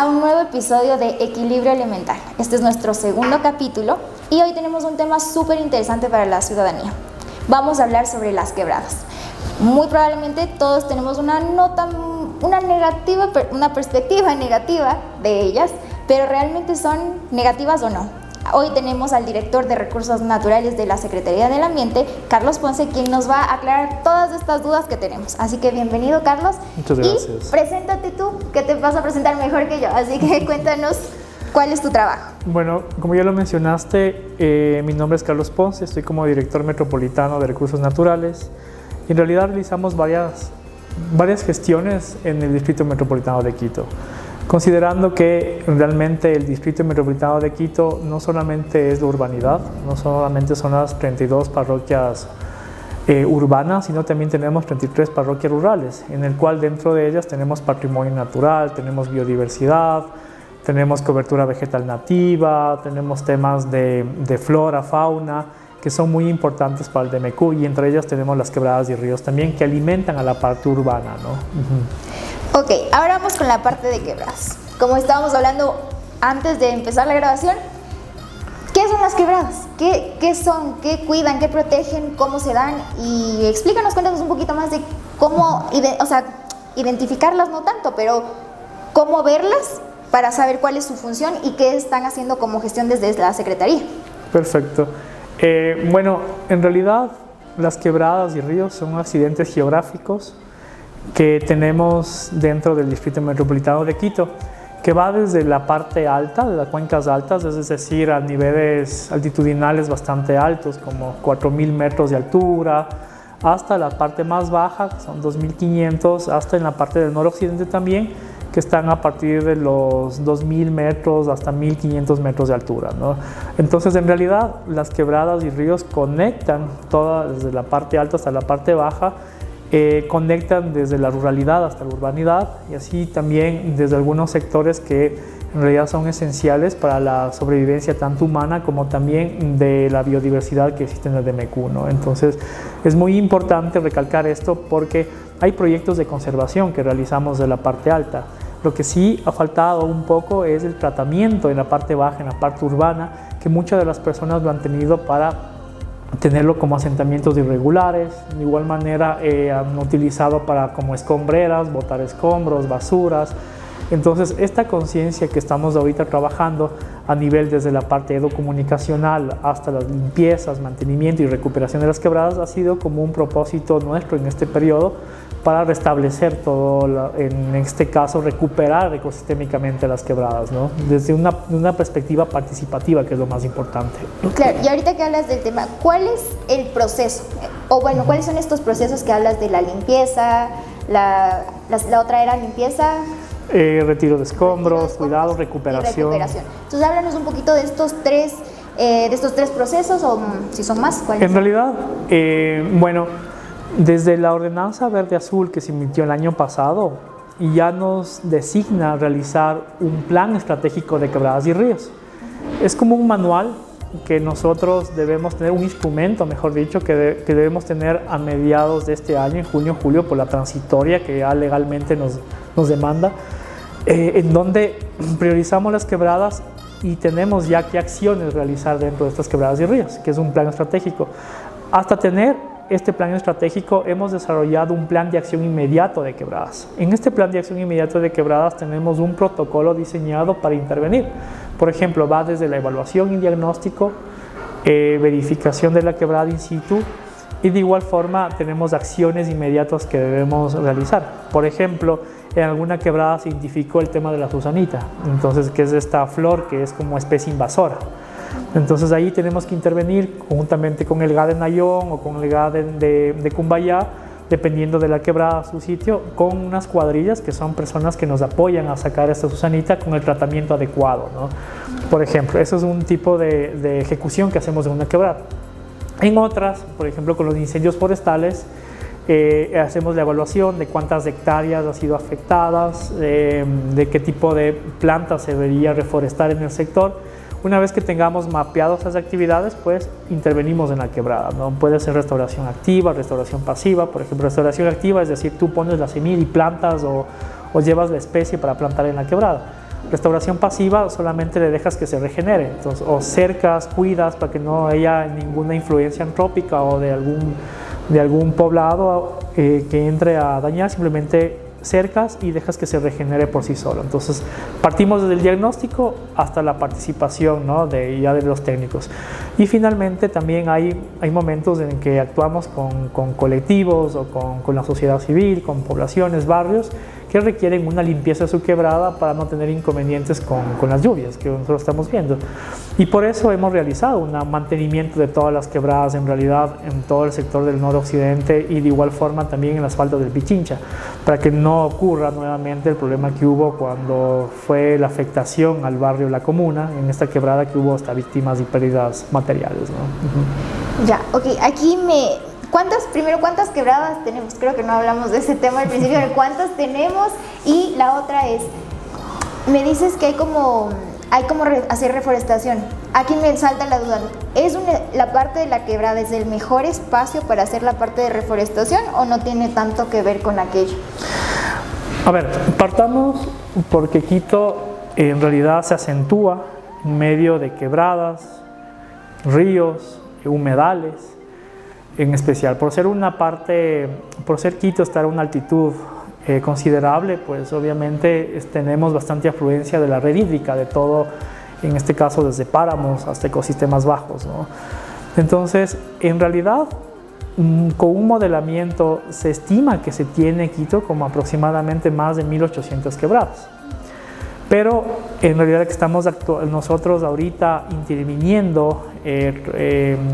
a un nuevo episodio de Equilibrio Elemental. Este es nuestro segundo capítulo y hoy tenemos un tema súper interesante para la ciudadanía. Vamos a hablar sobre las quebradas. Muy probablemente todos tenemos una perspectiva negativa de ellas, pero ¿realmente son negativas o no? Hoy tenemos al director de Recursos Naturales de la Secretaría del Ambiente, Carlos Ponce, quien nos va a aclarar todas estas dudas que tenemos. Así que bienvenido, Carlos. Muchas gracias. Y preséntate tú, que te vas a presentar mejor que yo. Así que cuéntanos cuál es tu trabajo. Bueno, como ya lo mencionaste, mi nombre es Carlos Ponce, estoy como director metropolitano de Recursos Naturales. En realidad realizamos varias gestiones en el Distrito Metropolitano de Quito. Considerando que realmente el Distrito Metropolitano de Quito no solamente es la urbanidad, no solamente son las 32 parroquias urbanas, sino también tenemos 33 parroquias rurales, en el cual dentro de ellas tenemos patrimonio natural, tenemos biodiversidad, tenemos cobertura vegetal nativa, tenemos temas de flora, fauna, que son muy importantes para el DMQ, y entre ellas tenemos las quebradas y ríos también, que alimentan a la parte urbana, ¿no? Ok, ahora vamos con la parte de quebradas. Como estábamos hablando antes de empezar la grabación, ¿qué son las quebradas? ¿Qué son? ¿Qué cuidan? ¿Qué protegen? ¿Cómo se dan? Y explícanos, cuéntanos un poquito más de cómo, identificarlas no tanto, pero cómo verlas para saber cuál es su función y qué están haciendo como gestión desde la Secretaría. Perfecto. Bueno, en realidad las quebradas y ríos son accidentes geográficos que tenemos dentro del Distrito Metropolitano de Quito, que va desde la parte alta, de las cuencas altas, es decir, a niveles altitudinales bastante altos, como 4.000 metros de altura, hasta la parte más baja, que son 2.500, hasta en la parte del noroccidente también, que están a partir de los 2.000 metros hasta 1.500 metros de altura, ¿no? Entonces, en realidad, las quebradas y ríos conectan todas, desde la parte alta hasta la parte baja, conectan desde la ruralidad hasta la urbanidad, y así también desde algunos sectores que en realidad son esenciales para la sobrevivencia tanto humana como también de la biodiversidad que existe en el DMQ, ¿no? Entonces es muy importante recalcar esto porque hay proyectos de conservación que realizamos de la parte alta. Lo que sí ha faltado un poco es el tratamiento en la parte baja, en la parte urbana, que muchas de las personas lo han tenido para tenerlo como asentamientos irregulares. De igual manera han utilizado para como escombreras, botar escombros, basuras. Entonces esta conciencia que estamos ahorita trabajando a nivel desde la parte edocomunicacional hasta las limpiezas, mantenimiento y recuperación de las quebradas ha sido como un propósito nuestro en este periodo para restablecer todo, en este caso recuperar ecosistémicamente las quebradas, ¿no? Desde una perspectiva participativa, que es lo más importante. Claro, y ahorita que hablas del tema, ¿cuál es el proceso? O bueno, ¿cuáles son estos procesos que hablas de la limpieza, la otra era limpieza? Retiro de escombros, cuidado, recuperación. Entonces háblanos un poquito de estos tres procesos, o si son más, ¿cuáles? En realidad, bueno, desde la ordenanza verde-azul que se emitió el año pasado, ya nos designa realizar un plan estratégico de quebradas y ríos. Es como un manual que nosotros debemos tener, un instrumento, mejor dicho, que debemos tener a mediados de este año, en junio, julio, por la transitoria que ya legalmente nos demanda, en donde priorizamos las quebradas y tenemos ya qué acciones realizar dentro de estas quebradas y ríos, que es un plan estratégico. Hasta tener este plan estratégico hemos desarrollado un plan de acción inmediato de quebradas. En este plan de acción inmediato de quebradas tenemos un protocolo diseñado para intervenir. Por ejemplo, va desde la evaluación y diagnóstico, verificación de la quebrada in situ, y de igual forma tenemos acciones inmediatas que debemos realizar. Por ejemplo, en alguna quebrada se identificó el tema de la susanita, entonces, que es esta flor que es como especie invasora. Entonces ahí tenemos que intervenir conjuntamente con el GADEN Nayón o con el GADEN de Cumbayá, dependiendo de la quebrada, su sitio, con unas cuadrillas que son personas que nos apoyan a sacar esta susanita con el tratamiento adecuado, ¿no? Por ejemplo, eso es un tipo de ejecución que hacemos en una quebrada. En otras, por ejemplo, con los incendios forestales, hacemos la evaluación de cuántas hectáreas han sido afectadas, de qué tipo de plantas se debería reforestar en el sector. Una vez que tengamos mapeadas esas actividades, pues intervenimos en la quebrada, ¿no? Puede ser restauración activa, restauración pasiva. Por ejemplo, restauración activa es decir, tú pones la semilla y plantas o llevas la especie para plantar en la quebrada. Restauración pasiva solamente le dejas que se regenere, entonces, o cercas, cuidas para que no haya ninguna influencia antrópica o de algún poblado que entre a dañar, simplemente cercas y dejas que se regenere por sí solo. Entonces partimos desde el diagnóstico hasta la participación, ¿no? ya de los técnicos. Y finalmente también hay momentos en que actuamos con colectivos o con la sociedad civil, con poblaciones, barrios que requieren una limpieza de su quebrada para no tener inconvenientes con las lluvias que nosotros estamos viendo. Y por eso hemos realizado un mantenimiento de todas las quebradas en realidad en todo el sector del noroccidente y de igual forma también en las faldas del Pichincha, para que no ocurra nuevamente el problema que hubo cuando fue la afectación al barrio La Comuna, en esta quebrada que hubo hasta víctimas y pérdidas materiales, ¿no? Ya, ok, aquí ¿cuántas quebradas tenemos? Creo que no hablamos de ese tema al principio, de cuántas tenemos. Y la otra es, me dices que hay como hacer reforestación. Aquí me salta la duda, ¿la parte de la quebrada es el mejor espacio para hacer la parte de reforestación o no tiene tanto que ver con aquello? A ver, partamos porque Quito en realidad se acentúa en medio de quebradas, ríos, humedales. En especial, por ser Quito estar a una altitud considerable, pues obviamente tenemos bastante afluencia de la red hídrica, de todo, en este caso desde páramos hasta ecosistemas bajos, ¿no? Entonces, en realidad, con un modelamiento se estima que se tiene Quito como aproximadamente más de 1800 quebradas. Pero en realidad que estamos nosotros ahorita interviniendo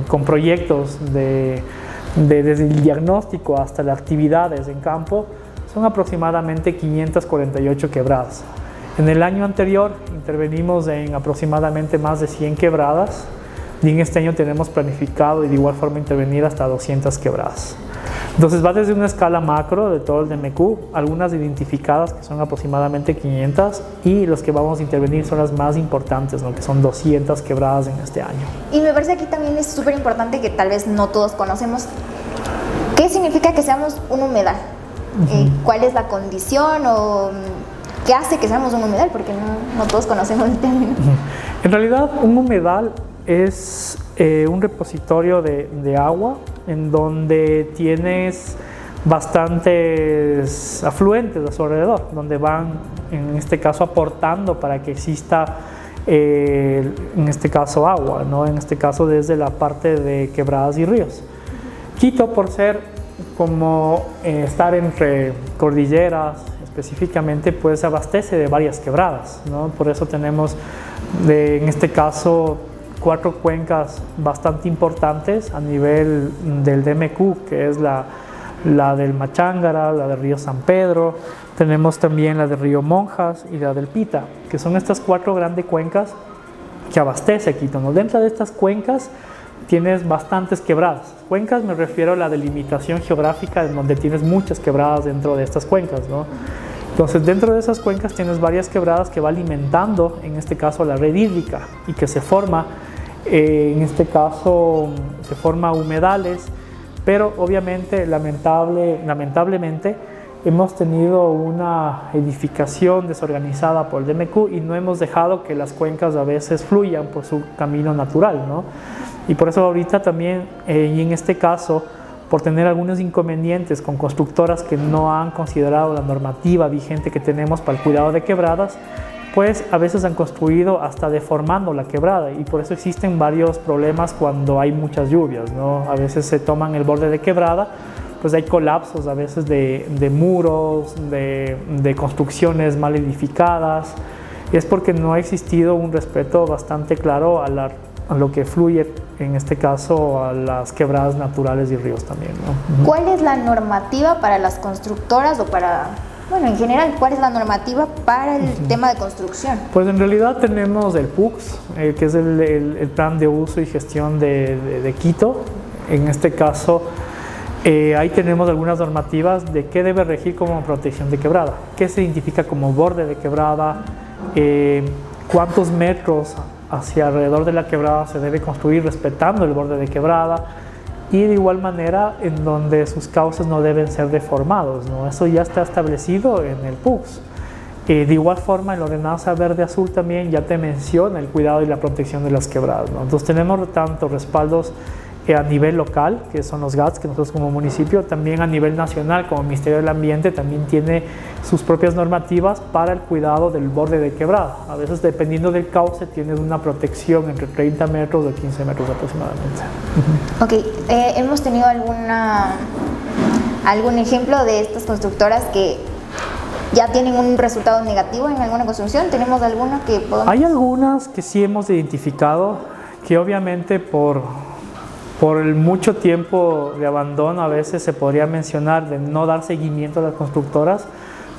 con proyectos desde el diagnóstico hasta las actividades en campo, son aproximadamente 548 quebradas. En el año anterior intervenimos en aproximadamente más de 100 quebradas y en este año tenemos planificado y de igual forma intervenir hasta 200 quebradas. Entonces va desde una escala macro de todo el DMQ, algunas identificadas que son aproximadamente 500 y los que vamos a intervenir son las más importantes, ¿no? Que son 200 quebradas en este año. Y me parece aquí también es súper importante que tal vez no todos conocemos. ¿Qué significa que seamos un humedal? ¿Cuál es la condición o qué hace que seamos un humedal? Porque no todos conocemos el término. En realidad un humedal es un repositorio de agua en donde tienes bastantes afluentes a su alrededor, donde van, en este caso, aportando para que exista, en este caso, agua, ¿no? En este caso, desde la parte de quebradas y ríos. Quito, por ser como estar entre cordilleras, específicamente, pues abastece de varias quebradas, ¿no? Por eso tenemos, en este caso, 4 cuencas bastante importantes a nivel del DMQ, que es la del Machángara, la del río San Pedro, tenemos también la del río Monjas y la del Pita, que son estas 4 grandes cuencas que abastece Quito, ¿no? Dentro de estas cuencas tienes bastantes quebradas. Cuencas me refiero a la delimitación geográfica, en donde tienes muchas quebradas dentro de estas cuencas, ¿no? Entonces, dentro de esas cuencas tienes varias quebradas que va alimentando, en este caso, la red hídrica y que se forma, en este caso, se forma humedales, pero obviamente, lamentablemente, hemos tenido una edificación desorganizada por el DMQ y no hemos dejado que las cuencas a veces fluyan por su camino natural, ¿no? Y por eso ahorita también, y en este caso, por tener algunos inconvenientes con constructoras que no han considerado la normativa vigente que tenemos para el cuidado de quebradas, pues a veces han construido hasta deformando la quebrada y por eso existen varios problemas cuando hay muchas lluvias, ¿no? A veces se toman el borde de quebrada, pues hay colapsos a veces de muros, de construcciones mal edificadas, y es porque no ha existido un respeto bastante claro a lo que fluye, en este caso, a las quebradas naturales y ríos también, ¿no? ¿Cuál es la normativa para las constructoras o para, bueno, en general, cuál es la normativa para el tema de construcción? Pues en realidad tenemos el PUCS, que es el Plan de Uso y Gestión de Quito. En este caso, ahí tenemos algunas normativas de qué debe regir como protección de quebrada, qué se identifica como borde de quebrada, cuántos metros hacia alrededor de la quebrada se debe construir respetando el borde de quebrada y de igual manera en donde sus cauces no deben ser deformados, ¿no? Eso ya está establecido en el PUCS De igual forma, en la ordenanza verde-azul también ya te menciona el cuidado y la protección de las quebradas, ¿no? Entonces tenemos tanto respaldos a nivel local, que son los GATS, que nosotros como municipio, también a nivel nacional, como Ministerio del Ambiente, también tiene sus propias normativas para el cuidado del borde de quebrada. A veces, dependiendo del cauce, tienes una protección entre 30 metros o 15 metros aproximadamente. Ok, ¿hemos tenido algún ejemplo de estas constructoras que ya tienen un resultado negativo en alguna construcción? ¿Tenemos alguna que podamos...? Hay algunas que sí hemos identificado, que obviamente por el mucho tiempo de abandono, a veces se podría mencionar, de no dar seguimiento a las constructoras,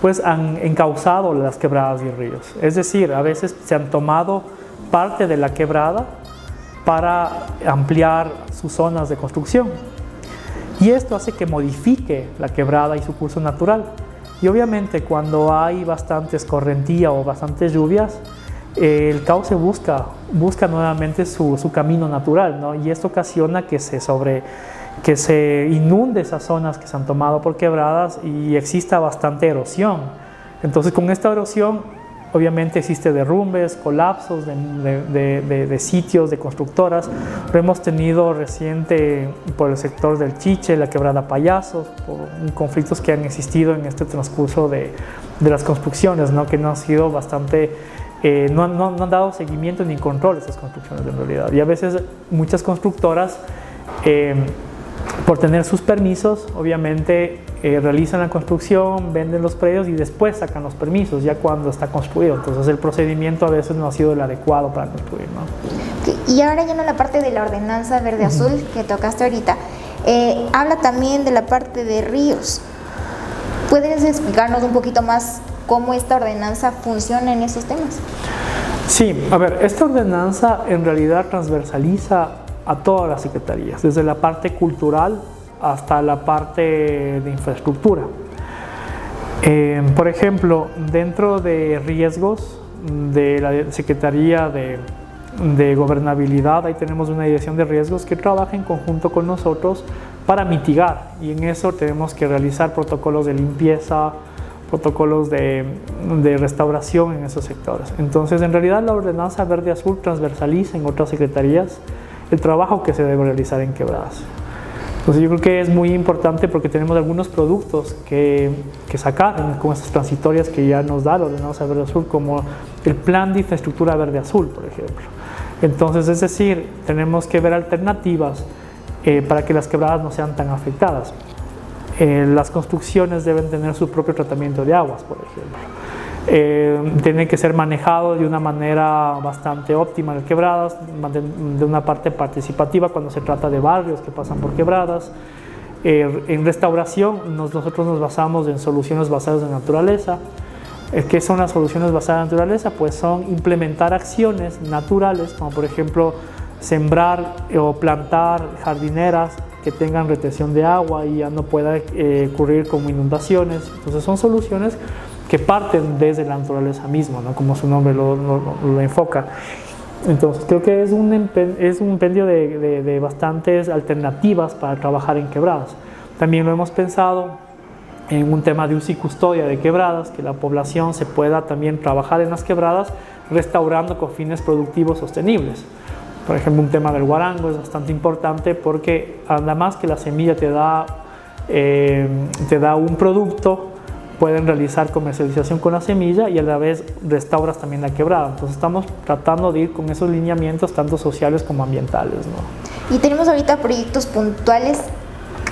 pues han encauzado las quebradas y ríos. Es decir, a veces se han tomado parte de la quebrada para ampliar sus zonas de construcción. Y esto hace que modifique la quebrada y su curso natural. Y obviamente cuando hay bastante escorrentía o bastantes lluvias, el cauce busca nuevamente su camino natural, ¿no? Y esto ocasiona que se inunde esas zonas que se han tomado por quebradas y exista bastante erosión. Entonces, con esta erosión, obviamente existe derrumbes, colapsos de sitios, de constructoras. Lo hemos tenido reciente por el sector del Chiche, la quebrada Payasos, por conflictos que han existido en este transcurso de las construcciones, ¿no? Que no han sido bastante... no han dado seguimiento ni control a esas construcciones en realidad. Y a veces muchas constructoras, por tener sus permisos, obviamente realizan la construcción, venden los predios y después sacan los permisos, ya cuando está construido. Entonces el procedimiento a veces no ha sido el adecuado para construir, ¿no? Okay. Y ahora yendo a la parte de la ordenanza verde-azul que tocaste ahorita, habla también de la parte de ríos. ¿Puedes explicarnos un poquito más cómo esta ordenanza funciona en esos temas? Sí, a ver, esta ordenanza en realidad transversaliza a todas las secretarías, desde la parte cultural hasta la parte de infraestructura. Por ejemplo, dentro de riesgos de la Secretaría de Gobernabilidad, ahí tenemos una dirección de riesgos que trabaja en conjunto con nosotros para mitigar, y en eso tenemos que realizar protocolos de limpieza, protocolos de restauración en esos sectores. Entonces, en realidad, la ordenanza verde-azul transversaliza en otras secretarías el trabajo que se debe realizar en quebradas. Entonces, yo creo que es muy importante porque tenemos algunos productos que sacar con estas transitorias que ya nos da la ordenanza verde-azul, como el plan de infraestructura verde-azul, por ejemplo. Entonces, es decir, tenemos que ver alternativas para que las quebradas no sean tan afectadas. Las construcciones deben tener su propio tratamiento de aguas, por ejemplo. Tienen que ser manejados de una manera bastante óptima las quebradas, de una parte participativa cuando se trata de barrios que pasan por quebradas. En restauración nosotros nos basamos en soluciones basadas en naturaleza. ¿Qué son las soluciones basadas en naturaleza? Pues son implementar acciones naturales, como por ejemplo sembrar o plantar jardineras que tengan retención de agua y ya no pueda ocurrir como inundaciones. Entonces son soluciones que parten desde la naturaleza misma, ¿no? Como su nombre lo enfoca. Entonces creo que es un compendio de bastantes alternativas para trabajar en quebradas. También lo hemos pensado en un tema de uso y custodia de quebradas, que la población se pueda también trabajar en las quebradas restaurando con fines productivos sostenibles. Por ejemplo, un tema del guarango es bastante importante porque además que la semilla te da un producto, pueden realizar comercialización con la semilla y a la vez restauras también la quebrada. Entonces estamos tratando de ir con esos lineamientos tanto sociales como ambientales, ¿no? Y tenemos ahorita proyectos puntuales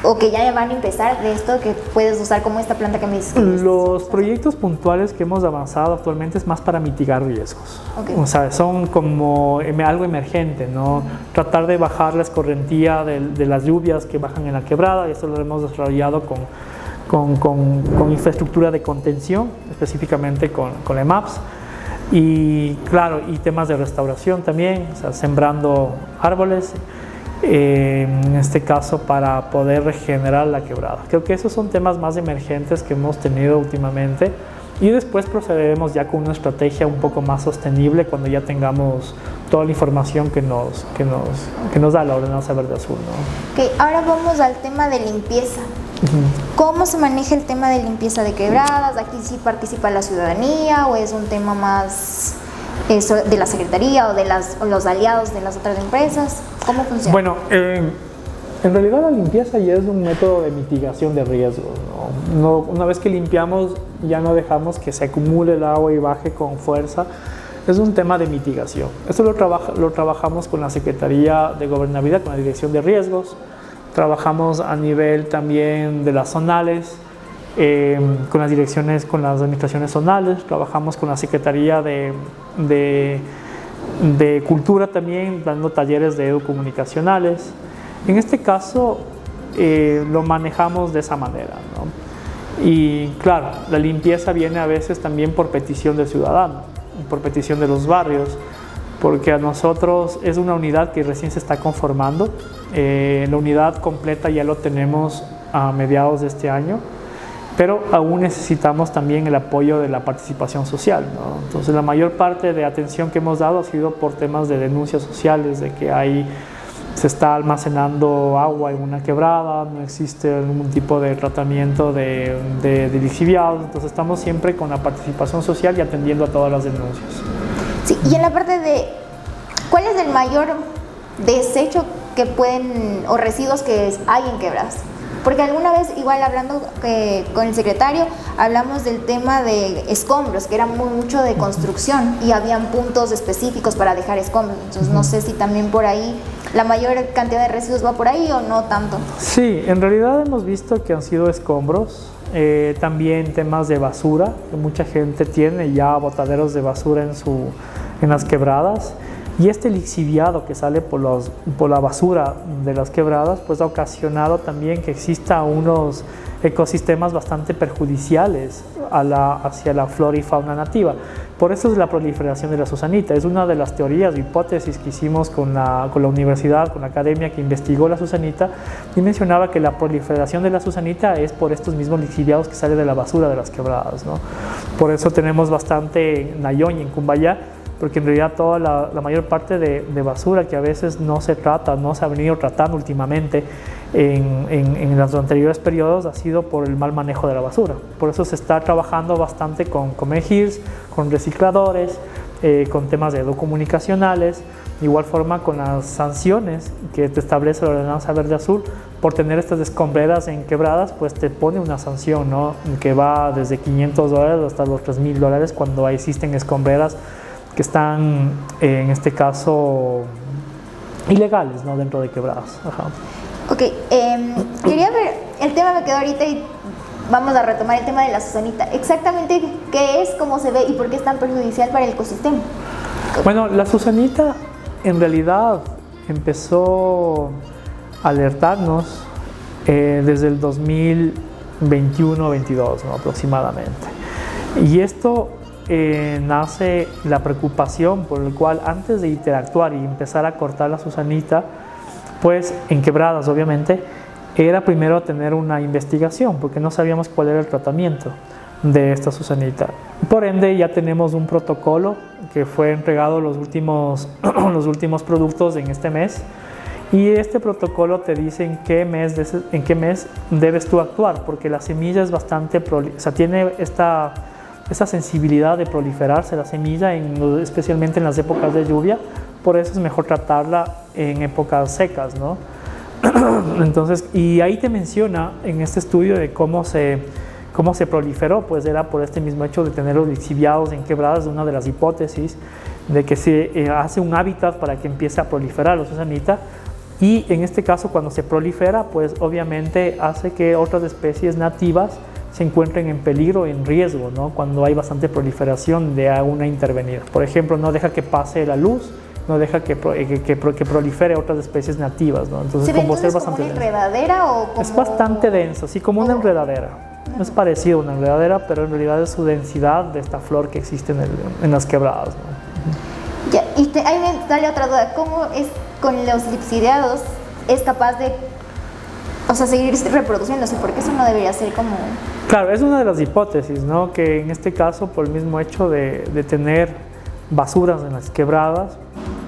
o que ya van a empezar de esto que puedes usar como esta planta que me dices. Los proyectos puntuales que hemos avanzado actualmente es más para mitigar riesgos. Okay. O sea, son como algo emergente, ¿no? Tratar de bajar la escorrentía de las lluvias que bajan en la quebrada, y eso lo hemos desarrollado con infraestructura de contención, específicamente con EMAPS. Y claro, y temas de restauración también, o sea, sembrando árboles. En este caso para poder regenerar la quebrada. Creo que esos son temas más emergentes que hemos tenido últimamente Y después procederemos ya con una estrategia un poco más sostenible cuando ya tengamos toda la información que nos da la Ordenanza Verde Azul, ¿no? Ok, ahora vamos al tema de limpieza. ¿Cómo se maneja el tema de limpieza de quebradas? ¿Aquí sí participa la ciudadanía o es un tema más de la Secretaría o de los aliados de las otras empresas? ¿Cómo funciona? Bueno, en realidad la limpieza ya es un método de mitigación de riesgos, ¿no? Una vez que limpiamos ya no dejamos que se acumule el agua y baje con fuerza. Es un tema de mitigación. Esto lo trabajamos con la Secretaría de Gobernabilidad, con la Dirección de Riesgos. Trabajamos a nivel también de las zonales, con las direcciones, con las administraciones zonales. Trabajamos con la Secretaría de Cultura también, dando talleres de educomunicacionales. En este caso lo manejamos de esa manera, ¿no? Y claro, la limpieza viene a veces también por petición del ciudadano, por petición de los barrios, porque a nosotros es una unidad que recién se está conformando. La unidad completa ya lo tenemos a mediados de este año, pero aún necesitamos también el apoyo de la participación social, ¿no? Entonces la mayor parte de atención que hemos dado ha sido por temas de denuncias sociales, de que se está almacenando agua en una quebrada, no existe ningún tipo de tratamiento de lixiviados. Entonces estamos siempre con la participación social y atendiendo a todas las denuncias. Sí, y en la parte de ¿cuál es el mayor desecho que o residuos que hay en quebradas? Porque alguna vez, igual hablando con el secretario, hablamos del tema de escombros, que era mucho de construcción y habían puntos específicos para dejar escombros. Entonces no sé si también por ahí la mayor cantidad de residuos va por ahí o no tanto. Sí, en realidad hemos visto que han sido escombros, también temas de basura, que mucha gente tiene ya botaderos de basura en las quebradas. Y este lixiviado que sale por la basura de las quebradas, pues ha ocasionado también que exista unos ecosistemas bastante perjudiciales hacia la flora y fauna nativa. Por eso es la proliferación de la Susanita. Es una de las teorías, hipótesis que hicimos con la universidad, con la academia que investigó la Susanita, y mencionaba que la proliferación de la Susanita es por estos mismos lixiviados que salen de la basura de las quebradas, ¿no? Por eso tenemos bastante en Nayoña, en Cumbayá, porque en realidad toda la mayor parte de basura que a veces no se ha venido tratando últimamente en los anteriores periodos ha sido por el mal manejo de la basura. Por eso se está trabajando bastante con Comegirs, con recicladores, con temas de educomunicacionales, de igual forma con las sanciones que te establece la Ordenanza Verde Azul. Por tener estas escombreras en quebradas, pues te pone una sanción, ¿no? Que va desde $500 hasta los $3,000 cuando existen escombreras que están, en este caso, ilegales, ¿no? Dentro de quebradas. Ajá. Ok, quería ver, el tema me quedó ahorita y vamos a retomar el tema de la Susanita. Exactamente qué es, cómo se ve y por qué es tan perjudicial para el ecosistema. Bueno, la Susanita en realidad empezó a alertarnos desde el 2021-22, ¿no? Aproximadamente. Y esto nace la preocupación por el cual antes de interactuar y empezar a cortar la Susanita, pues en quebradas obviamente, era primero tener una investigación porque no sabíamos cuál era el tratamiento de esta Susanita. Por ende ya tenemos un protocolo que fue entregado los últimos productos en este mes, y este protocolo te dice en qué mes debes tú actuar, porque la semilla es bastante, tiene esta sensibilidad de proliferarse la semilla, especialmente en las épocas de lluvia. Por eso es mejor tratarla en épocas secas, ¿no? Entonces, y ahí te menciona en este estudio de cómo se proliferó, pues era por este mismo hecho de tener los lixiviados en quebradas, una de las hipótesis de que se hace un hábitat para que empiece a proliferar la Susanita. Y en este caso, cuando se prolifera, pues obviamente hace que otras especies nativas se encuentren en peligro, en riesgo, ¿no? Cuando hay bastante proliferación de una intervenida. Por ejemplo, no deja que pase la luz, no deja que prolifere otras especies nativas, ¿no? Entonces, ¿se ve entonces como una enredadera o como...? Es bastante denso, sí, como una enredadera. Es parecido a una enredadera, pero en realidad es su densidad de esta flor que existe en las quebradas, ¿no? Ya, y ahí me sale otra duda. ¿Cómo es con los lixiviados? ¿Es capaz de o sea, seguir reproduciéndose, porque eso no debería ser como... Claro, es una de las hipótesis, ¿no? Que en este caso, por el mismo hecho de tener basuras en las quebradas,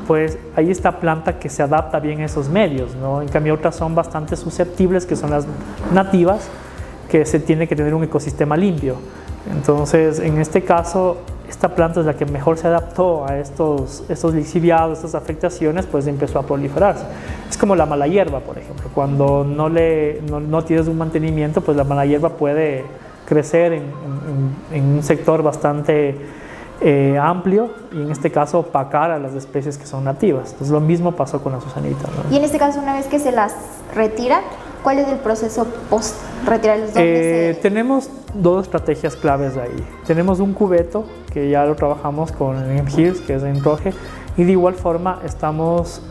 pues hay esta planta que se adapta bien a esos medios, ¿no? En cambio, otras son bastante susceptibles, que son las nativas, que se tiene que tener un ecosistema limpio. Entonces, en este caso, esta planta es la que mejor se adaptó a estos lixiviados, estas afectaciones, pues empezó a proliferarse. Es como la mala hierba, por ejemplo. Cuando no tienes un mantenimiento, pues la mala hierba puede crecer en un sector bastante amplio y en este caso opacar a las especies que son nativas. Entonces lo mismo pasó con la Susanita, ¿no? Y en este caso, una vez que se las retira, ¿cuál es el proceso post retirarlos? Tenemos dos estrategias claves ahí. Tenemos un cubeto que ya lo trabajamos con Hills, que es en Roje, y de igual forma estamos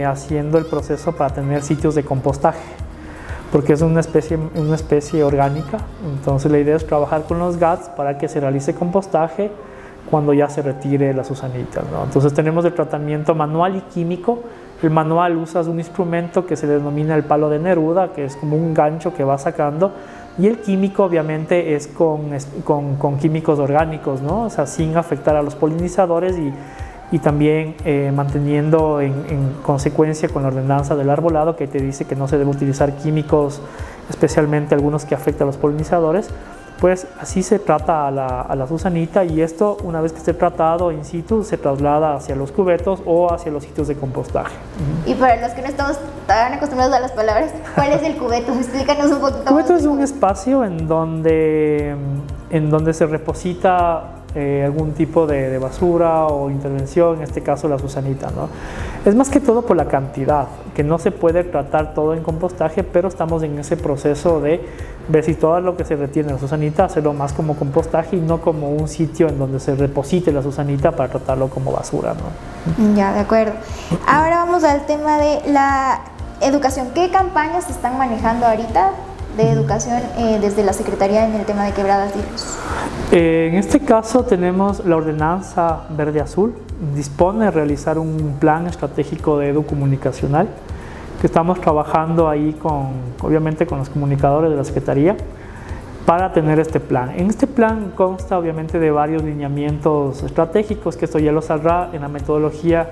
haciendo el proceso para tener sitios de compostaje, porque es una especie orgánica. Entonces la idea es trabajar con los GATS para que se realice compostaje cuando ya se retire la Susanita, ¿no? Entonces tenemos el tratamiento manual y químico. El manual usas un instrumento que se denomina el palo de Neruda, que es como un gancho que va sacando, y el químico obviamente es con químicos orgánicos, ¿no? O sea, sin afectar a los polinizadores y también manteniendo en consecuencia con la ordenanza del arbolado, que te dice que no se debe utilizar químicos, especialmente algunos que afectan a los polinizadores. Pues así se trata a la Susanita, y esto, una vez que esté tratado in situ, se traslada hacia los cubetos o hacia los sitios de compostaje. Y para los que no estamos tan acostumbrados a las palabras, ¿cuál es el cubeto? Explícanos un poquito. El cubeto es un espacio en donde se reposita algún tipo de basura o intervención, en este caso la Susanita, ¿no? Es más que todo por la cantidad, que no se puede tratar todo en compostaje, pero estamos en ese proceso de ver si todo lo que se retiene en la Susanita, hacerlo más como compostaje y no como un sitio en donde se reposite la Susanita para tratarlo como basura, ¿no? Ya, de acuerdo. Ahora vamos al tema de la educación. ¿Qué campañas se están manejando ahorita de educación desde la Secretaría en el tema de quebradas y ríos? En este caso tenemos la ordenanza verde-azul, dispone de realizar un plan estratégico de educomunicacional, que estamos trabajando ahí obviamente con los comunicadores de la Secretaría para tener este plan. En este plan consta obviamente de varios lineamientos estratégicos, que esto ya lo saldrá en la metodología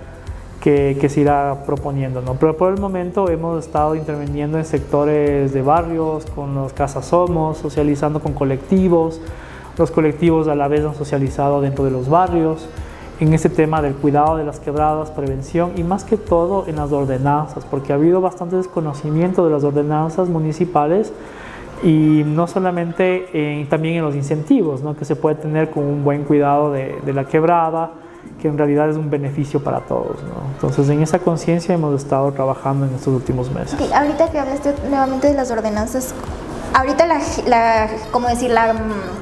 que se irá proponiendo, ¿no? Pero por el momento hemos estado interviniendo en sectores de barrios, con los Casas Somos, socializando con colectivos. Los colectivos a la vez han socializado dentro de los barrios, en este tema del cuidado de las quebradas, prevención y más que todo en las ordenanzas, porque ha habido bastante desconocimiento de las ordenanzas municipales y no solamente, también en los incentivos, ¿no? Que se puede tener con un buen cuidado de la quebrada, que en realidad es un beneficio para todos, ¿no? Entonces en esa conciencia hemos estado trabajando en estos últimos meses. Okay, ahorita que hablaste nuevamente de las ordenanzas, ahorita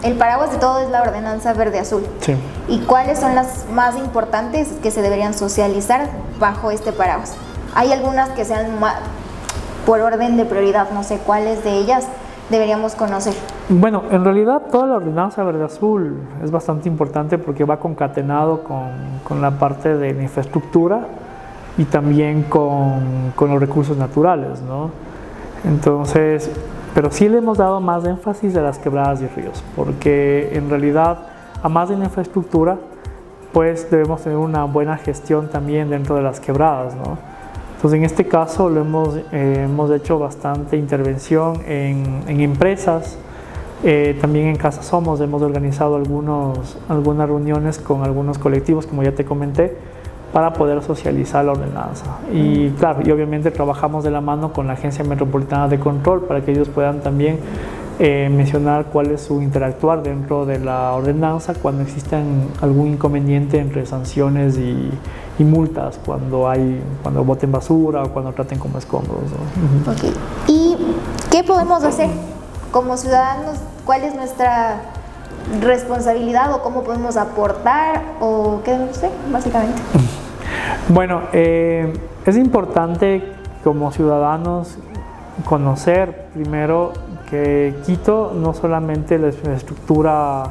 el paraguas de todo es la ordenanza verde-azul. Sí. ¿Y cuáles son las más importantes que se deberían socializar bajo este paraguas? Hay algunas que sean por orden de prioridad, no sé cuáles de ellas deberíamos conocer. Bueno, en realidad toda la ordenanza verde-azul es bastante importante porque va concatenado con la parte de la infraestructura y también con los recursos naturales, ¿no? Entonces, pero sí le hemos dado más énfasis a las quebradas y ríos, porque en realidad, a más de la infraestructura, pues debemos tener una buena gestión también dentro de las quebradas, ¿no? Entonces, en este caso hemos hecho bastante intervención en empresas, también en Casa Somos hemos organizado algunas reuniones con algunos colectivos, como ya te comenté, para poder socializar la ordenanza. Y claro, y obviamente trabajamos de la mano con la Agencia Metropolitana de Control para que ellos puedan también mencionar cuál es su interactuar dentro de la ordenanza cuando existan algún inconveniente entre sanciones y multas, cuando boten basura o cuando traten como escombros, ¿no? Okay. ¿Y qué podemos hacer como ciudadanos? ¿Cuál es nuestra responsabilidad o cómo podemos aportar o qué debemos hacer, básicamente? Bueno, es importante como ciudadanos conocer primero que Quito no solamente la infraestructura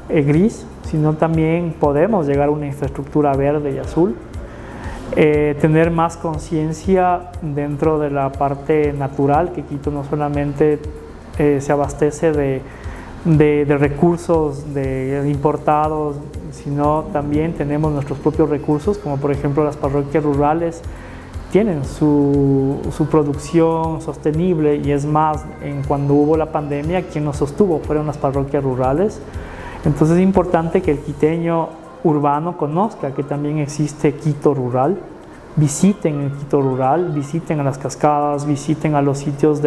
gris, sino también podemos llegar a una infraestructura verde y azul. tener más conciencia dentro de la parte natural, que Quito no solamente se abastece de recursos importados, sino también tenemos nuestros propios recursos, como por ejemplo las parroquias rurales tienen su producción sostenible, y es más, cuando hubo la pandemia, quien nos sostuvo fueron las parroquias rurales. Entonces es importante que el quiteño urbano conozca que también existe Quito rural, visiten el Quito rural, visiten a las cascadas, visiten a los sitios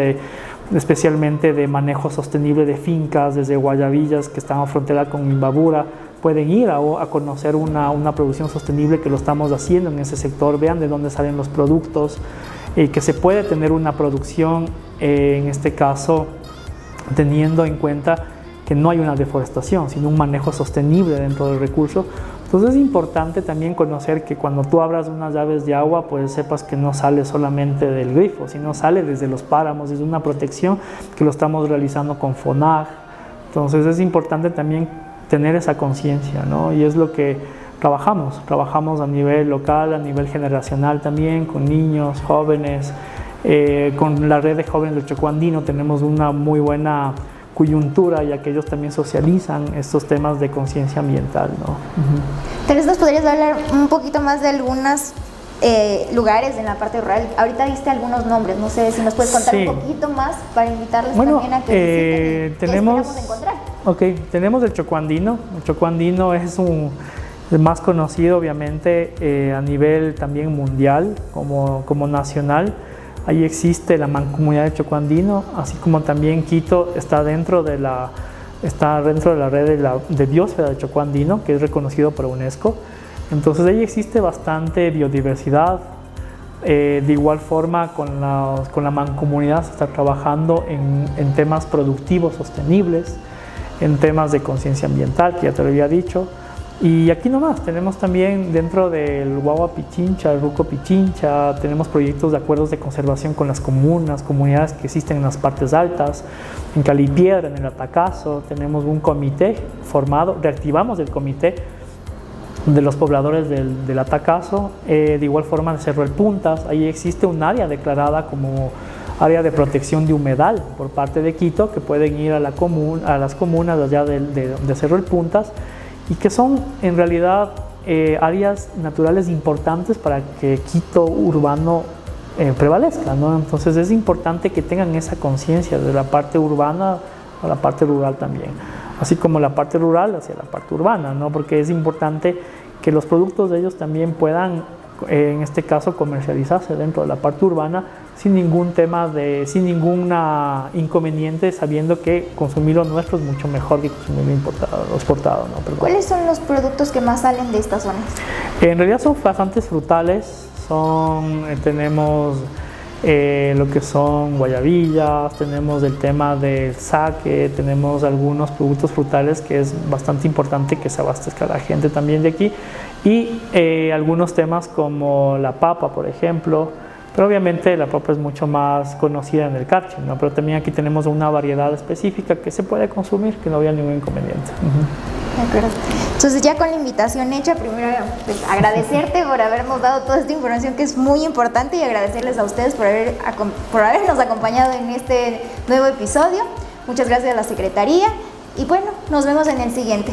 especialmente de manejo sostenible de fincas, desde Guayabillas, que están a frontera con Imbabura. Pueden ir a conocer una producción sostenible que lo estamos haciendo en ese sector, vean de dónde salen los productos, que se puede tener una producción, en este caso, teniendo en cuenta que no hay una deforestación, sino un manejo sostenible dentro del recurso. Entonces es importante también conocer que cuando tú abras unas llaves de agua, pues sepas que no sale solamente del grifo, sino sale desde los páramos, desde una protección que lo estamos realizando con FONAG. Entonces es importante también tener esa conciencia, ¿no? Y es lo que trabajamos a nivel local, a nivel generacional también, con niños, jóvenes, con la red de jóvenes del Chocó Andino tenemos una muy buena coyuntura, ya que ellos también socializan estos temas de conciencia ambiental, ¿no? Tal vez nos podrías hablar un poquito más de algunos lugares en la parte rural. Ahorita diste algunos nombres, no sé si nos puedes contar un poquito más para invitarles también a que visiten. ¿Qué esperamos encontrar? Ok, tenemos el Chocó Andino. El Chocó Andino es el más conocido, obviamente, a nivel también mundial como nacional. Ahí existe la Mancomunidad del Chocó Andino, así como también Quito está dentro de la red de biosfera del Chocó Andino, que es reconocido por UNESCO. Entonces ahí existe bastante biodiversidad. De igual forma, con la Mancomunidad se está trabajando en temas productivos sostenibles, en temas de conciencia ambiental, que ya te lo había dicho. Y aquí nomás tenemos también dentro del Guagua Pichincha, el Ruco Pichincha, tenemos proyectos de acuerdos de conservación con las comunidades que existen en las partes altas, en Calipiedra, en el Atacazo. Tenemos un comité formado, reactivamos el comité de los pobladores del Atacazo. De igual forma en Cerro El Puntas, ahí existe un área declarada como área de protección de humedal por parte de Quito, que pueden ir a las comunas allá de Cerro El Puntas, y que son en realidad áreas naturales importantes para que Quito urbano prevalezca, ¿no? Entonces es importante que tengan esa conciencia de la parte urbana a la parte rural también, así como la parte rural hacia la parte urbana, ¿no? Porque es importante que los productos de ellos también puedan, en este caso, comercializarse dentro de la parte urbana sin ningún inconveniente, sabiendo que consumir lo nuestro es mucho mejor que consumir lo exportado, ¿no? Perdón. ¿Cuáles son los productos que más salen de estas zonas? En realidad son bastantes frutales, tenemos lo que son guayabillas, tenemos el tema del saque, tenemos algunos productos frutales que es bastante importante que se abastezca la gente también de aquí, y algunos temas como la papa, por ejemplo. Pero obviamente la papa es mucho más conocida en el Carchi, ¿no? Pero también aquí tenemos una variedad específica que se puede consumir, que no había ningún inconveniente. De acuerdo. Entonces, ya con la invitación hecha, primero pues, agradecerte por habernos dado toda esta información que es muy importante, y agradecerles a ustedes por habernos acompañado en este nuevo episodio. Muchas gracias a la Secretaría y bueno, nos vemos en el siguiente.